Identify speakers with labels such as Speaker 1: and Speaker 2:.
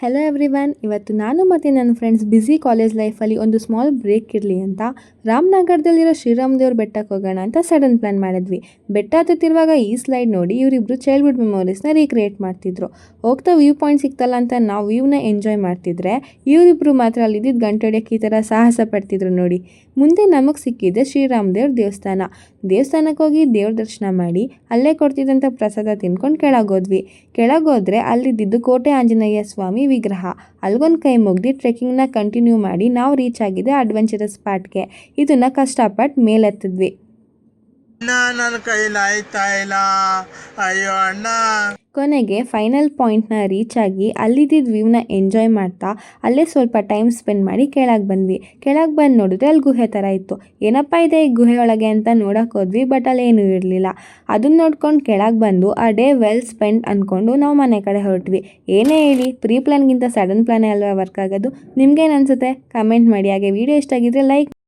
Speaker 1: Hello everyone, ಇವತ್ತು ನಾನು ಮತ್ತು ನನ್ನ ಫ್ರೆಂಡ್ಸ್ ಬ್ಯುಸಿ ಕಾಲೇಜ್ ಲೈಫಲ್ಲಿ ಒಂದು ಸ್ಮಾಲ್ ಬ್ರೇಕ್ ಇರಲಿ ಅಂತ ರಾಮನಗರದಲ್ಲಿರೋ ಶ್ರೀರಾಮ್ ದೇವ್ರ ಬೆಟ್ಟಕ್ಕೆ ಹೋಗೋಣ ಅಂತ ಸಡನ್ ಪ್ಲ್ಯಾನ್ ಮಾಡಿದ್ವಿ. ಬೆಟ್ಟ ಹತ್ತುತ್ತಿರುವಾಗ ಈ ಸ್ಲೈಡ್ ನೋಡಿ ಇವರಿಬ್ಬರು ಚೈಲ್ಡ್ಹುಡ್ ಮೆಮೊರೀಸ್ನ ರೀಕ್ರಿಯೇಟ್ ಮಾಡ್ತಿದ್ರು. ಹೋಗ್ತಾ ವ್ಯೂ ಪಾಯಿಂಟ್ ಸಿಕ್ತಲ್ಲ ಅಂತ ನಾವು ವ್ಯೂನ ಎಂಜಾಯ್ ಮಾಡ್ತಿದ್ರೆ ಇವರಿಬ್ಬರು ಮಾತ್ರ ಅಲ್ಲಿದ್ದಿದ್ದು ಗಂಟೆ ಹೊಡೆಯೋಕ್ಕೆ ಈ ಥರ ಸಾಹಸ ಪಡ್ತಿದ್ರು ನೋಡಿ. ಮುಂದೆ ನಮಗೆ ಸಿಕ್ಕಿದೆ ಶ್ರೀರಾಮ್ ದೇವ್ರ ದೇವಸ್ಥಾನ. ದೇವಸ್ಥಾನಕ್ಕೆ ಹೋಗಿ ದೇವ್ರ ದರ್ಶನ ಮಾಡಿ ಅಲ್ಲೇ ಕೊಡ್ತಿದ್ದಂಥ ಪ್ರಸಾದ ತಿನ್ಕೊಂಡು ಕೆಳಗೋದ್ವಿ. ಕೆಳಗೋದ್ರೆ ಅಲ್ಲಿದ್ದಿದ್ದು ಕೋಟೆ ಆಂಜನೇಯ ಸ್ವಾಮಿ ವಿಗ್ರಹ. ಅಲ್ಗೊಂದು ಕೈ ಮುಗ್ದು ಟ್ರೆಕ್ಕಿಂಗ್ನ ಕಂಟಿನ್ಯೂ ಮಾಡಿ ನಾವು ರೀಚ್ ಆಗಿದೆ ಅಡ್ವೆಂಚರಸ್ ಸ್ಪಾಟ್ಗೆ. ಇದನ್ನು ಕಷ್ಟಪಟ್ಟು ಮೇಲೆತ್ತಿದ್ವಿ.
Speaker 2: ನನ್ನ ಕೈಲಾಯ್ತಾ ಇಲ್ಲ, ಅಯ್ಯೋ ಅಣ್ಣ.
Speaker 1: ಕೊನೆಗೆ ಫೈನಲ್ ಪಾಯಿಂಟ್ನ ರೀಚ್ ಆಗಿ ಅಲ್ಲಿದ್ದಿದ್ದು ವ್ಯೂನ ಎಂಜಾಯ್ ಮಾಡ್ತಾ ಅಲ್ಲೇ ಸ್ವಲ್ಪ ಟೈಮ್ ಸ್ಪೆಂಡ್ ಮಾಡಿ ಕೆಳಗೆ ಬಂದ್ವಿ. ಕೆಳಗೆ ಬಂದು ನೋಡಿದ್ರೆ ಅಲ್ಲಿ ಗುಹೆ ಥರ ಇತ್ತು. ಏನಪ್ಪ ಇದೆ ಈ ಗುಹೆ ಒಳಗೆ ಅಂತ ನೋಡೋಕೆ ಹೋದ್ವಿ, ಬಟ್ ಅಲ್ಲಿ ಏನೂ ಇರಲಿಲ್ಲ. ಅದನ್ನ ನೋಡ್ಕೊಂಡು ಕೆಳಗೆ ಬಂದು ಆ ಡೇ ವೆಲ್ ಸ್ಪೆಂಡ್ ಅಂದ್ಕೊಂಡು ನಾವು ಮನೆ ಕಡೆ ಹೊರಟ್ವಿ. ಏನೇ ಹೇಳಿ, ಪ್ರೀ ಪ್ಲ್ಯಾನ್ಗಿಂತ ಸಡನ್ ಪ್ಲ್ಯಾನೇ ಅಲ್ವಾ ವರ್ಕ್ ಆಗೋದು. ನಿಮ್ಗೇನು ಅನಿಸುತ್ತೆ ಕಮೆಂಟ್ ಮಾಡಿ. ಹಾಗೆ ವಿಡಿಯೋ ಇಷ್ಟ ಆಗಿದ್ರೆ ಲೈಕ್